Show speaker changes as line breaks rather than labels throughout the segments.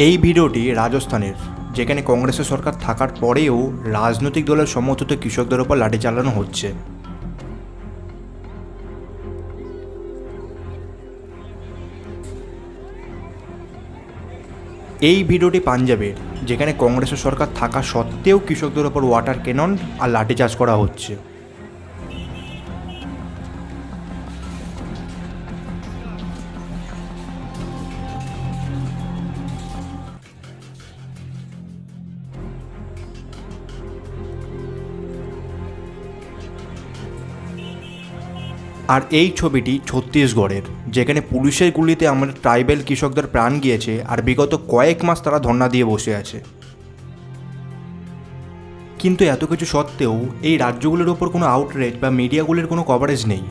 এই ভিডিওটি রাজস্থানের, যেখানে কংগ্রেসের সরকার থাকার পরেও রাজনৈতিক দলের সমর্থিত কৃষকদের ওপর লাঠি চালানো হচ্ছে। এই ভিডিওটি পাঞ্জাবের, যেখানে কংগ্রেসের সরকার থাকা সত্ত্বেও কৃষকদের ওপর ওয়াটার ক্যানন আর লাঠিচার্জ করা হচ্ছে। আর এই ছবিটি ছত্তিশগড়ের, যেখানে পুলিশের গুলিতে আমাদের ট্রাইবেল কৃষকদের প্রাণ গিয়েছে আর বিগত কয়েক মাস তারা ধর্ণা দিয়ে বসে আছে। কিন্তু এত কিছু সত্ত্বেও এই রাজ্যগুলির ওপর কোনো আউটরিচ বা মিডিয়াগুলির কোনো কভারেজ নেই।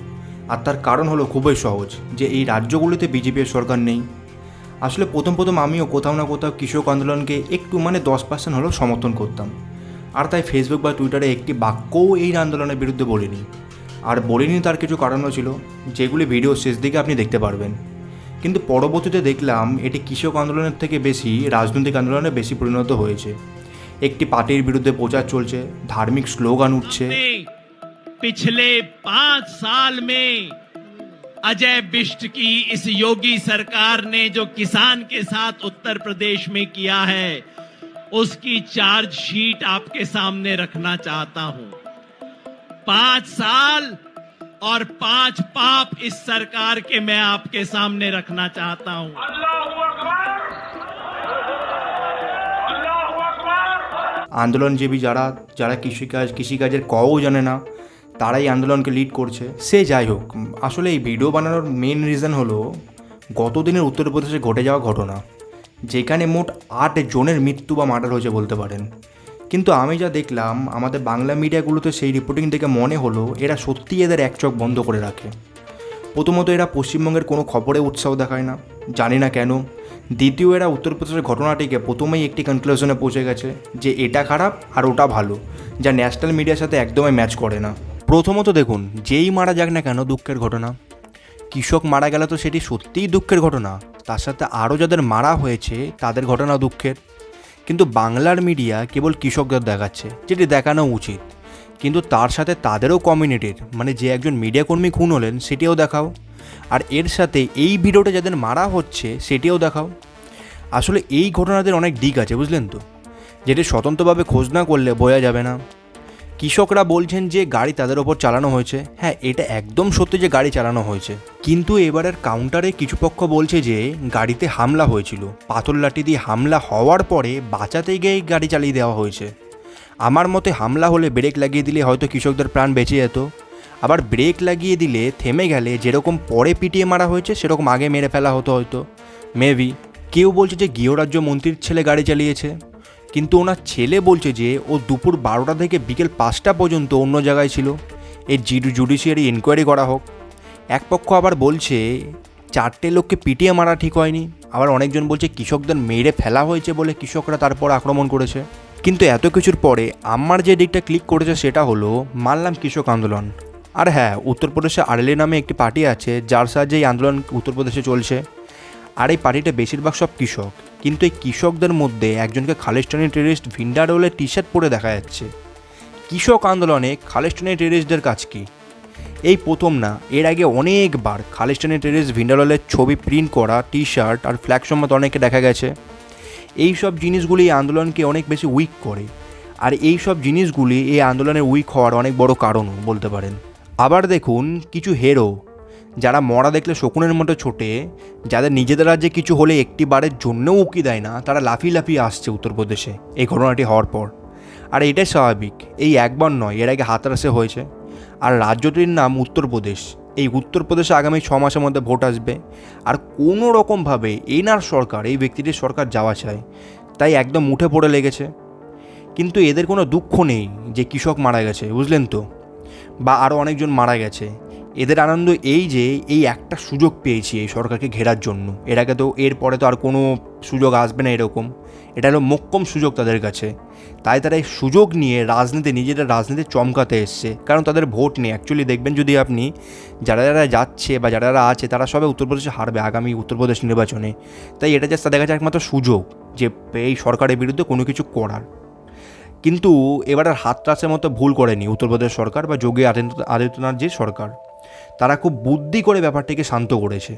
আর তার কারণ হলো খুবই সহজ, যে এই রাজ্যগুলিতে বিজেপির সরকার নেই। আসলে প্রথম আমিও কোথাও না কোথাও কৃষক আন্দোলনকে একটু 10% হলেও সমর্থন করতাম। আর তাই ফেসবুক বা টুইটারে একটি বাক্যও এই আন্দোলনের বিরুদ্ধে বলিনি। আর বলিনি তার কিছু কারণও ছিল, যেগুলি ভিডিও শেষ দিকে আপনি দেখতে পারবেন। কিন্তু পরবর্তীতে দেখলাম এটি কৃষক আন্দোলনের থেকে বেশি রাজনৈতিক আন্দোলনে বেশি পরিণত হয়েছে। একটি পার্টির বিরুদ্ধে প্রচার চলছে, ধার্মিক স্লোগান উঠছে।
पिछले 5 साल में अजय बिष्ट की इस योगी सरकार ने जो किसान के साथ उत्तर प्रदेश में किया है, उसकी चार्जशीट आपके सामने रखना चाहता हूं। 5 साल और 5 पाप इस सरकार के मैं आपके सामने रखना चाहता हूं।
আন্দোলনজীবী যারা যারা কৃষিকাজের কও জানে না, তারাই আন্দোলনকে লিড করছে। সে যাই হোক, আসলে এই ভিডিও বানানোর মেন রিজন হলো গত দিনের উত্তরপ্রদেশে ঘটে যাওয়া ঘটনা, যেখানে মোট 8 জনের মৃত্যু বা মার্ডার হয়েছে বলতে পারেন। কিন্তু আমি যা দেখলাম আমাদের বাংলা মিডিয়াগুলোতে, সেই রিপোর্টিং দেখে মনে হলো এরা সত্যিই এদের এক চোখ বন্ধ করে রাখে। প্রথমত, এরা পশ্চিমবঙ্গের কোনো খবরে উৎসাহ দেখায় না, জানি না কেন। দ্বিতীয়, এরা উত্তরপ্রদেশের ঘটনাটিকে প্রথমেই একটি কনক্লুশনে পৌঁছে গেছে যে এটা খারাপ আর ওটা ভালো, যা ন্যাশনাল মিডিয়ার সাথে একদমই ম্যাচ করে না। প্রথমত দেখুন, যেই মারা যাক না কেন দুঃখের ঘটনা। কৃষক মারা গেলে তো সেটি সত্যিই দুঃখের ঘটনা, তার সাথে আরও যাদের মারা হয়েছে তাদের ঘটনা দুঃখের। কিন্তু বাংলার মিডিয়া কেবল কৃষকদের দেখাচ্ছে, যেটি দেখানো উচিত, কিন্তু তার সাথে তাদেরও কমিউনিটির, যে একজন মিডিয়া কর্মী খুন হলেন সেটিও দেখাও। আর এর সাথে এই ভিডিওটা যাদের মারা হচ্ছে সেটিও দেখাও। আসলে এই ঘটনাদের অনেক দিক আছে, বুঝলেন তো, যেটি স্বতন্ত্রভাবে খোঁজ না করলে বোঝা যাবে না। কৃষকরা বলছেন যে গাড়ি তাদের ওপর চালানো হয়েছে। হ্যাঁ, এটা একদম সত্যি যে গাড়ি চালানো হয়েছে, কিন্তু এবারের কাউন্টারে কিছু পক্ষ বলছে যে গাড়িতে হামলা হয়েছিল, পাথর লাঠি দিয়ে হামলা হওয়ার পরে বাঁচাতে গিয়ে গাড়ি চালিয়ে দেওয়া হয়েছে। আমার মতে হামলা হলে ব্রেক লাগিয়ে দিলে হয়তো কৃষকদের প্রাণ বেঁচে যেত। আবার ব্রেক লাগিয়ে দিলে থেমে গেলে যেরকম পরে পিটিয়ে মারা হয়েছে সেরকম আগে মেরে ফেলা হতো হয়তো, মেবি। কেউ বলছে যে গৃহরাজ্য মন্ত্রীর ছেলে গাড়ি চালিয়েছে, কিন্তু ওনার ছেলে বলছে যে ও দুপুর 12টা থেকে বিকেল 5টা পর্যন্ত অন্য জায়গায় ছিল। এর জুডিশিয়ারি ইনকোয়ারি করা হোক। এক পক্ষ আবার বলছে 4টে লোককে পিটিয়ে মারা ঠিক হয়নি, আবার অনেকজন বলছে কৃষকদের মেরে ফেলা হয়েছে বলে কৃষকরা তারপর আক্রমণ করেছে। কিন্তু এত কিছুর পরে আমার যে দিকটা ক্লিক করেছে সেটা হলো, মানলাম কৃষক আন্দোলন। আর হ্যাঁ, উত্তরপ্রদেশে আরএলএ নামে একটি পার্টি আছে যার সাহায্যে এই আন্দোলন উত্তরপ্রদেশে চলছে। আর এই পার্টিটা বেশিরভাগ সব কৃষক, কিন্তু এই কৃষকদের মধ্যে একজনকে খালিস্তানি টেররিস্ট ভিন্ডারোলের টি শার্ট পরে দেখা যাচ্ছে। কৃষক আন্দোলনে খালিস্তানি টেররিস্টদের কাজ কি? এই প্রথম না, এর আগে অনেকবার খালিস্তানি টেররিস্ট ভিন্ডারোলের ছবি প্রিন্ট করা টি শার্ট আর ফ্ল্যাগ সম্মত অনেকে দেখা গেছে। এই সব জিনিসগুলি এই আন্দোলনকে অনেক বেশি উইক করে, আর এই সব জিনিসগুলি এই আন্দোলনের উইক হওয়ার অনেক বড় কারণও বলতে পারেন। আবার দেখুন, কিছু হেরো যারা মরা দেখলে শকুনের মতো ছোটে, যাদের নিজেদের রাজ্যে কিছু হলে একটি বারের জন্যও উকি দেয় না, তারা লাফিয়ে লাফিয়ে আসছে উত্তরপ্রদেশে এই ঘটনাটি হওয়ার পর। আর এটাই স্বাভাবিক, এই একবার নয়, এর আগে হাতরাসে হয়েছে। আর রাজ্যটির নাম উত্তরপ্রদেশ। এই উত্তরপ্রদেশে আগামী 6 মাসের মধ্যে ভোট আসবে, আর কোনো রকমভাবে এনার সরকার, এই ব্যক্তিটির সরকার যাওয়া চায়, তাই একদম উঠে পড়ে লেগেছে। কিন্তু এদের কোনো দুঃখ নেই যে কৃষক মারা গেছে, বুঝলেন তো, বা আরও অনেকজন মারা গেছে। এদের আনন্দ এই যে এই একটা সুযোগ পেয়েছি এই সরকারকে ঘেরার জন্য, এর আগে তো এরপরে তো আর কোনো সুযোগ আসবে না এরকম, এটা হলো মোক্ষম সুযোগ তাদের কাছে। তাই তারা এই সুযোগ নিয়ে নিজেদের রাজনীতি চমকাতে এসছে, কারণ তাদের ভোট নেই। অ্যাকচুয়ালি দেখবেন যদি আপনি যারা যারা যাচ্ছে বা যারা যারা আছে তারা সবাই উত্তরপ্রদেশে হারবে আগামী উত্তরপ্রদেশ নির্বাচনে। তাই এটা জাস্ট তাদের কাছে একমাত্র সুযোগ যে এই সরকারের বিরুদ্ধে কোনো কিছু করার। কিন্তু এবার আর হাত টাচের মতো ভুল করেনি উত্তরপ্রদেশ সরকার বা যোগী আদিত্যনাথ যে সরকার, তারা খুব বুদ্ধি করে ব্যাপারটিকে শান্ত করেছে।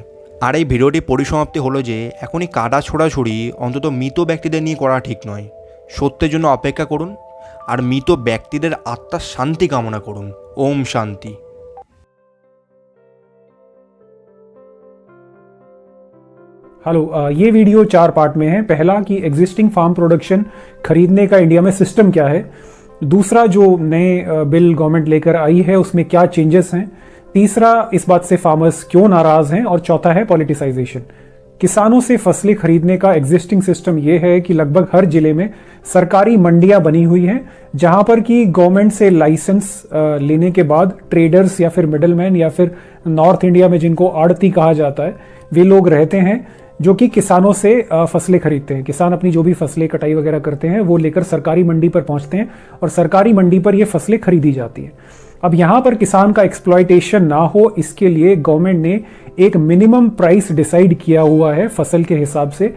আর এই ভিডিওটি পরিসমাপ্তি হলো যে এখনই কাটা ছোড়াছুড়ি অন্তত মৃত ব্যক্তিদের নিয়ে করা ঠিক নয়। সত্যের জন্য অপেক্ষা করুন আর মৃত ব্যক্তিদের আত্মার শান্তি কামনা করুন। ওম শান্তি।
हेलो, ये वीडियो 4 पार्ट में है। पहला कि एग्जिस्टिंग फार्म प्रोडक्शन खरीदने का इंडिया में सिस्टम क्या है। दूसरा, जो नए बिल गवर्नमेंट लेकर आई है उसमें क्या चेंजेस हैं। तीसरा, इस बात से फार्मर्स क्यों नाराज हैं। और चौथा है पॉलिटिसाइजेशन। किसानों से फसलें खरीदने का एग्जिस्टिंग सिस्टम ये है कि लगभग हर जिले में सरकारी मंडियां बनी हुई हैं, जहां पर कि गवर्नमेंट से लाइसेंस लेने के बाद ट्रेडर्स या फिर मिडलमैन या फिर नॉर्थ इंडिया में जिनको आड़ती कहा जाता है, वे लोग रहते हैं जो कि किसानों से फसलें खरीदते हैं। किसान अपनी जो भी फसलें कटाई वगैरह करते हैं वो लेकर सरकारी मंडी पर पहुंचते हैं और सरकारी मंडी पर ये फसलें खरीदी जाती हैं। अब यहाँ पर किसान का एक्सप्लॉयटेशन ना हो, इसके लिए गवर्नमेंट ने एक मिनिमम प्राइस डिसाइड किया हुआ है फसल के हिसाब से।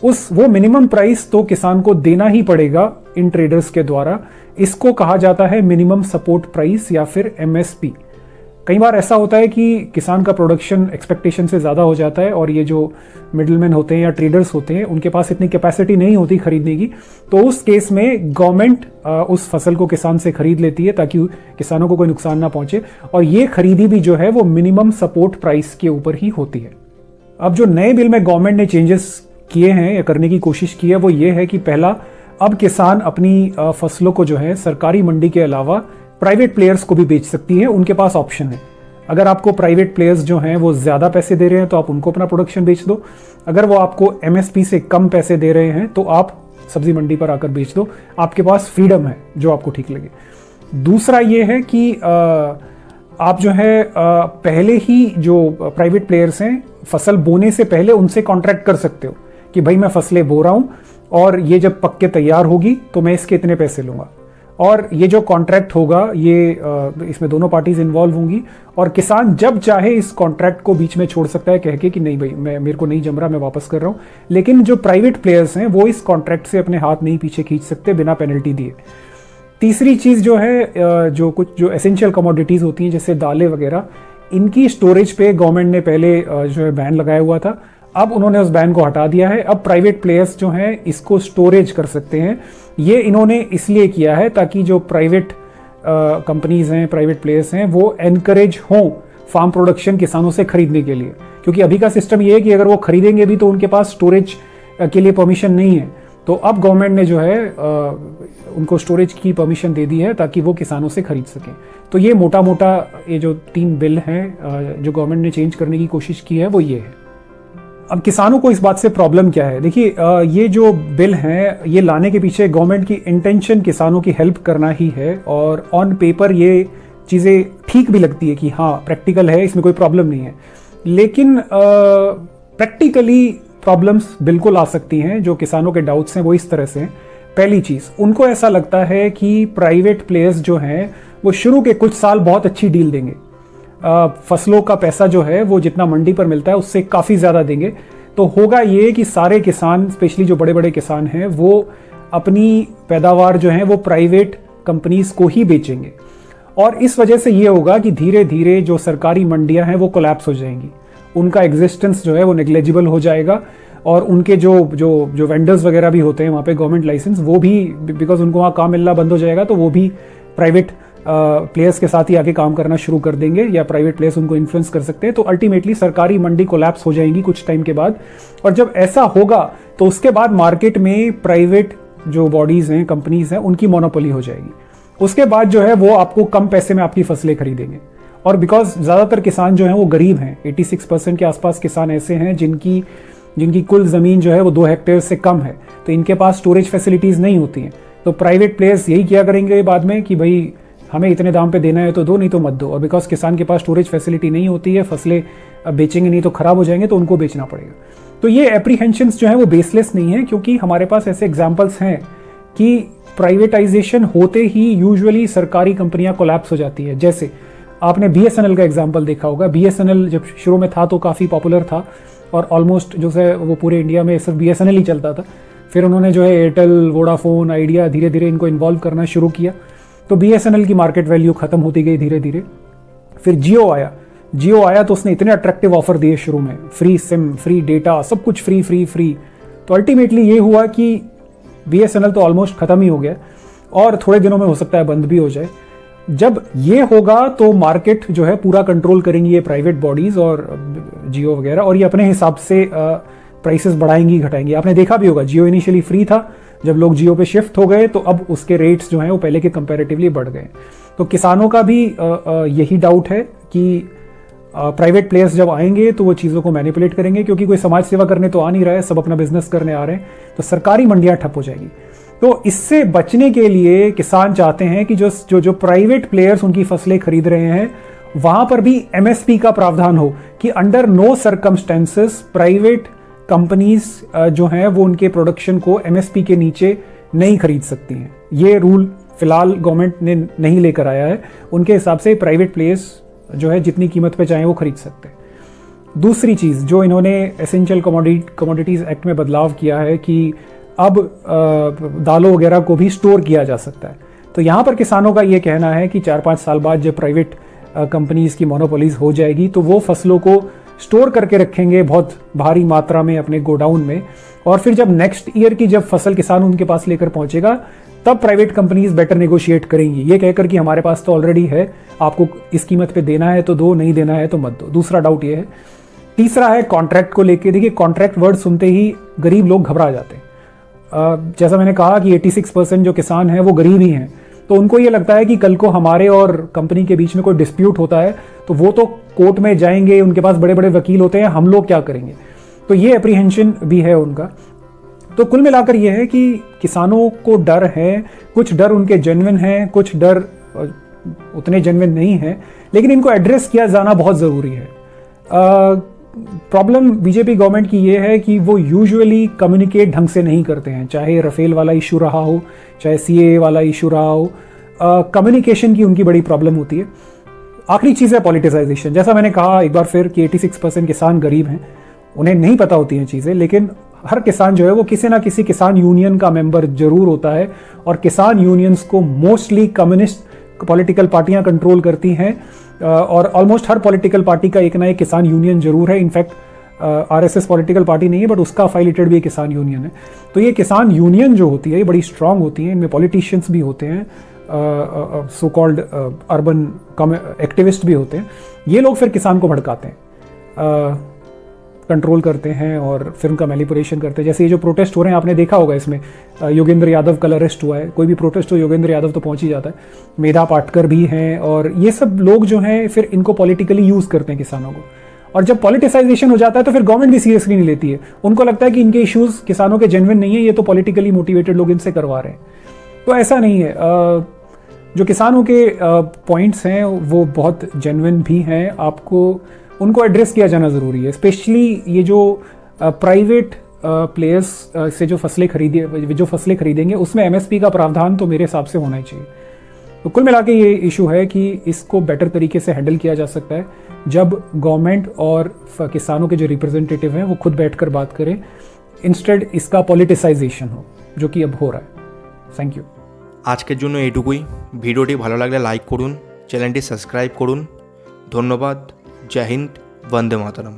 वो मिनिमम प्राइस तो किसान को देना ही पड़ेगा इन ट्रेडर्स के द्वारा। इसको कहा जाता है मिनिमम सपोर्ट प्राइस या फिर MSP। कई बार ऐसा होता है कि किसान का प्रोडक्शन एक्सपेक्टेशन से ज़्यादा हो जाता है और ये जो मिडलमैन होते हैं या ट्रेडर्स होते हैं उनके पास इतनी कैपेसिटी नहीं होती खरीदने की, तो उस केस में गवर्नमेंट उस फसल को किसान से खरीद लेती है ताकि किसानों को कोई नुकसान ना पहुंचे। और ये खरीदी भी जो है वो मिनिमम सपोर्ट प्राइस के ऊपर ही होती है। अब जो नए बिल में गवर्नमेंट ने चेंजेस किए हैं या करने की कोशिश की है वो ये है कि पहला, अब किसान अपनी फसलों को जो है सरकारी मंडी के अलावा प्राइवेट प्लेयर्स को भी बेच सकती है। उनके पास ऑप्शन है। अगर आपको प्राइवेट प्लेयर्स जो हैं वो ज़्यादा पैसे दे रहे हैं तो आप उनको अपना प्रोडक्शन बेच दो। अगर वो आपको MSP से कम पैसे दे रहे हैं तो आप सब्जी मंडी पर आकर बेच दो। आपके पास फ्रीडम है जो आपको ठीक लगे। दूसरा ये है कि आप जो है पहले ही जो प्राइवेट प्लेयर्स हैं फसल बोने से पहले उनसे कॉन्ट्रैक्ट कर सकते हो कि भाई मैं फसलें बो रहा हूँ और ये जब पक के तैयार होगी तो मैं इसके इतने पैसे लूँगा। और ये जो कॉन्ट्रैक्ट होगा ये इसमें दोनों पार्टीज इन्वॉल्व होंगी और किसान जब चाहे इस कॉन्ट्रैक्ट को बीच में छोड़ सकता है कह के कि नहीं भाई मेरे को नहीं जम रहा, मैं वापस कर रहा हूँ। लेकिन जो प्राइवेट प्लेयर्स हैं वो इस कॉन्ट्रैक्ट से अपने हाथ नहीं पीछे खींच सकते बिना पेनल्टी दिए। तीसरी चीज़ जो है, जो एसेंशियल कमोडिटीज़ होती हैं जैसे दालें वगैरह, इनकी स्टोरेज पे गवर्नमेंट ने पहले जो है बैन लगाया हुआ था। अब उन्होंने उस बैन को हटा दिया है। अब प्राइवेट प्लेयर्स जो हैं इसको स्टोरेज कर सकते हैं। ये इन्होंने इसलिए किया है ताकि जो प्राइवेट कंपनीज हैं, प्राइवेट प्लेयर्स हैं, वो एनकरेज हों फार्म प्रोडक्शन किसानों से खरीदने के लिए। क्योंकि अभी का सिस्टम ये है कि अगर वो खरीदेंगे भी तो उनके पास स्टोरेज के लिए परमिशन नहीं है। तो अब गवर्नमेंट ने जो है उनको स्टोरेज की परमिशन दे दी है ताकि वो किसानों से खरीद सकें। तो ये मोटा मोटा ये जो 3 बिल हैं जो गवर्नमेंट ने चेंज करने की कोशिश की है वो ये है। अब किसानों को इस बात से प्रॉब्लम क्या है? देखिए, ये जो बिल हैं ये लाने के पीछे गवर्नमेंट की इंटेंशन किसानों की हेल्प करना ही है और ऑन पेपर ये चीज़ें ठीक भी लगती है कि हाँ प्रैक्टिकल है, इसमें कोई प्रॉब्लम नहीं है। लेकिन प्रैक्टिकली प्रॉब्लम्स बिल्कुल आ सकती हैं। जो किसानों के डाउट्स हैं वो इस तरह से हैं। पहली चीज़, उनको ऐसा लगता है कि प्राइवेट प्लेयर्स जो हैं वो शुरू के कुछ साल बहुत अच्छी डील देंगे। फसलों का पैसा जो है वो जितना मंडी पर मिलता है उससे काफ़ी ज़्यादा देंगे। तो होगा ये कि सारे किसान, स्पेशली जो बड़े बड़े किसान हैं, वो अपनी पैदावार जो है वो प्राइवेट कंपनीज को ही बेचेंगे और इस वजह से ये होगा कि धीरे धीरे जो सरकारी मंडियां हैं वो कोलैप्स हो जाएंगी। उनका एग्जिस्टेंस जो है वो नेग्लेजिबल हो जाएगा और उनके जो जो जो वेंडर्स वगैरह भी होते हैं वहाँ पे गवर्नमेंट लाइसेंस, वो भी बिकॉज उनको वहाँ काम मिलना बंद हो जाएगा तो वो भी प्राइवेट प्लेयर्स के साथ ही आके काम करना शुरू कर देंगे या प्राइवेट प्लेयर्स उनको इन्फ्लुएंस कर सकते हैं। तो अल्टीमेटली सरकारी मंडी कोलैप्स हो जाएंगी कुछ टाइम के बाद। और जब ऐसा होगा तो उसके बाद मार्केट में प्राइवेट जो बॉडीज हैं, कंपनीज हैं, उनकी मोनोपोली हो जाएगी। उसके बाद जो है वो आपको कम पैसे में आपकी फसलें खरीदेंगे। और बिकॉज ज़्यादातर किसान जो हैं वो गरीब हैं, 86% के आसपास किसान ऐसे हैं जिनकी कुल ज़मीन जो है वो 2 हेक्टेयर से कम है, तो इनके पास स्टोरेज फैसिलिटीज़ नहीं होती हैं। तो प्राइवेट प्लेयर्स यही किया करेंगे बाद में कि भाई हमें इतने दाम पे देना है तो दो, नहीं तो मत दो। और बिकॉज किसान के पास स्टोरेज फैसिलिटी नहीं होती है, फसलें बेचेंगे नहीं तो खराब हो जाएंगे, तो उनको बेचना पड़ेगा। तो ये एप्रीहेंशंस जो है वो बेसलेस नहीं है, क्योंकि हमारे पास ऐसे एग्जाम्पल्स हैं कि प्राइवेटाइजेशन होते ही यूजुअली सरकारी कंपनियां कोलैप्स हो जाती है। जैसे आपने BSNL का एग्जाम्पल देखा होगा। BSNL जब शुरू में था तो काफ़ी पॉपुलर था और ऑलमोस्ट जो है वो पूरे इंडिया में सिर्फ BSNL ही चलता था। फिर उन्होंने जो है एयरटेल, वोडाफोन, आइडिया धीरे धीरे इनको इन्वॉल्व करना शुरू किया, तो BSNL की मार्केट वैल्यू खत्म होती गई धीरे धीरे। फिर जियो आया तो उसने इतने अट्रैक्टिव ऑफर दिए शुरू में, फ्री सिम, फ्री डेटा, सब कुछ फ्री। तो अल्टीमेटली ये हुआ कि BSNL तो ऑलमोस्ट खत्म ही हो गया और थोड़े दिनों में हो सकता है बंद भी हो जाए। जब ये होगा तो मार्केट जो है पूरा कंट्रोल करेंगी ये प्राइवेट बॉडीज और जियो वगैरह, और ये अपने हिसाब से प्राइसेस बढ़ाएंगी घटाएंगी। आपने देखा भी होगा, जियो इनिशियली फ्री था, जब लोग जियो पे शिफ्ट हो गए तो अब उसके रेट्स जो हैं वो पहले के कंपैरेटिवली बढ़ गए। तो किसानों का भी यही डाउट है कि प्राइवेट प्लेयर्स जब आएंगे तो वो चीज़ों को मैनिपुलेट करेंगे, क्योंकि कोई समाज सेवा करने तो आ नहीं रहा है, सब अपना बिजनेस करने आ रहे हैं, तो सरकारी मंडियां ठप हो जाएगी। तो इससे बचने के लिए किसान चाहते हैं कि जो प्राइवेट प्लेयर्स उनकी फसलें खरीद रहे हैं वहां पर भी MSP का प्रावधान हो, कि under no circumstances private companies जो हैं वो उनके प्रोडक्शन को MSP के नीचे नहीं खरीद सकती हैं। ये रूल फिलहाल गवर्नमेंट ने नहीं लेकर आया है, उनके हिसाब से प्राइवेट प्लेयर्स जो है जितनी कीमत पे चाहें वो खरीद सकते हैं। दूसरी चीज़ जो इन्होंने एसेंशियल कमोडिटीज़ एक्ट में बदलाव किया है कि अब दालों वगैरह को भी स्टोर किया जा सकता है। तो यहाँ पर किसानों का ये कहना है कि 4-5 साल बाद जब प्राइवेट कंपनीज की मोनोपोलीज हो जाएगी तो वो फसलों को स्टोर करके रखेंगे बहुत भारी मात्रा में अपने गोडाउन में, और फिर जब नेक्स्ट ईयर की जब फसल किसान उनके पास लेकर पहुंचेगा तब प्राइवेट कंपनीज बेटर नेगोशिएट करेंगी, ये कहकर कि हमारे पास तो ऑलरेडी है, आपको इस कीमत पे देना है तो दो, नहीं देना है तो मत दो। दूसरा डाउट ये है। तीसरा है कॉन्ट्रैक्ट को लेके। देखिए, कॉन्ट्रैक्ट वर्ड सुनते ही गरीब लोग घबरा जाते हैं। जैसा मैंने कहा कि 86% जो किसान हैं वो गरीब ही हैं, तो उनको ये लगता है कि कल को हमारे और कंपनी के बीच में कोई डिस्प्यूट होता है तो वो तो कोर्ट में जाएंगे, उनके पास बड़े बड़े वकील होते हैं, हम लोग क्या करेंगे। तो ये एप्रीहेंशन भी है उनका। तो कुल मिलाकर ये है कि किसानों को डर है, कुछ डर उनके जेन्युइन हैं, कुछ डर उतने जेन्युइन नहीं है, लेकिन इनको एड्रेस किया जाना बहुत ज़रूरी है। प्रॉब्लम बीजेपी गवर्नमेंट की ये है कि वो यूजुअली कम्युनिकेट ढंग से नहीं करते हैं, चाहे राफेल वाला इशू रहा हो, चाहे CAA वाला इशू रहा हो, कम्युनिकेशन की उनकी बड़ी प्रॉब्लम होती है। आखिरी चीज़ है पॉलिटिसाइजेशन। जैसा मैंने कहा एक बार फिर कि 86% किसान गरीब हैं, उन्हें नहीं पता होती हैं चीज़ें, लेकिन हर किसान जो है वो किसी ना किसी किसान यूनियन का मेंबर जरूर होता है, और किसान यूनियंस को मोस्टली कम्युनिस्ट पॉलिटिकल पार्टियां कंट्रोल करती हैं, और ऑलमोस्ट हर पॉलिटिकल पार्टी का एक ना एक किसान यूनियन जरूर है। इनफैक्ट RSS पॉलिटिकल पार्टी नहीं है, बट उसका अफिलिएटेड भी एक किसान यूनियन है। तो ये किसान यूनियन जो होती है ये बड़ी स्ट्रांग होती है, इनमें पॉलिटिशियंस भी होते हैं, सो कॉल्ड अर्बन एक्टिविस्ट भी होते हैं। ये लोग फिर किसान को भड़काते हैं, कंट्रोल करते हैं और फिर उनका मैनिपुलेशन करते हैं। जैसे ये जो प्रोटेस्ट हो रहे हैं आपने देखा होगा, इसमें योगेंद्र यादव कल अरेस्ट हुआ है। कोई भी प्रोटेस्ट हो योगेंद्र यादव तो पहुंच ही जाता है, मेधा पाटकर भी हैं, और ये सब लोग जो हैं फिर इनको पॉलिटिकली यूज करते हैं किसानों को। और जब पॉलिटिसाइजेशन हो जाता है तो फिर गवर्नमेंट भी सीरियसली नहीं लेती है, उनको लगता है कि इनके इश्यूज किसानों के जेन्युइन नहीं है, ये तो पॉलिटिकली मोटिवेटेड लोग इनसे करवा रहे हैं। तो ऐसा नहीं है। जो किसानों के पॉइंट्स हैं वो बहुत जेन्युइन भी हैं, आपको उनको एड्रेस किया जाना ज़रूरी है। स्पेशली ये जो प्राइवेट प्लेयर्स से जो फसलें खरीदेंगे उसमें MSP का प्रावधान तो मेरे हिसाब से होना ही चाहिए। तो कुल मिला के ये इशू है कि इसको बेटर तरीके से हैंडल किया जा सकता है जब गवर्नमेंट और किसानों के जो रिप्रेजेंटेटिव हैं वो खुद बैठकर बात करें, इंस्टेड इसका पॉलिटिसाइजेशन हो, जो कि अब हो रहा है। Thank you.
আজকের জন্য এইটুকুই। ভিডিওটি ভালো লাগলে লাইক করুন, চ্যানেলটি সাবস্ক্রাইব করুন। ধন্যবাদ। জয় হিন্দ, বন্দে মাতরম।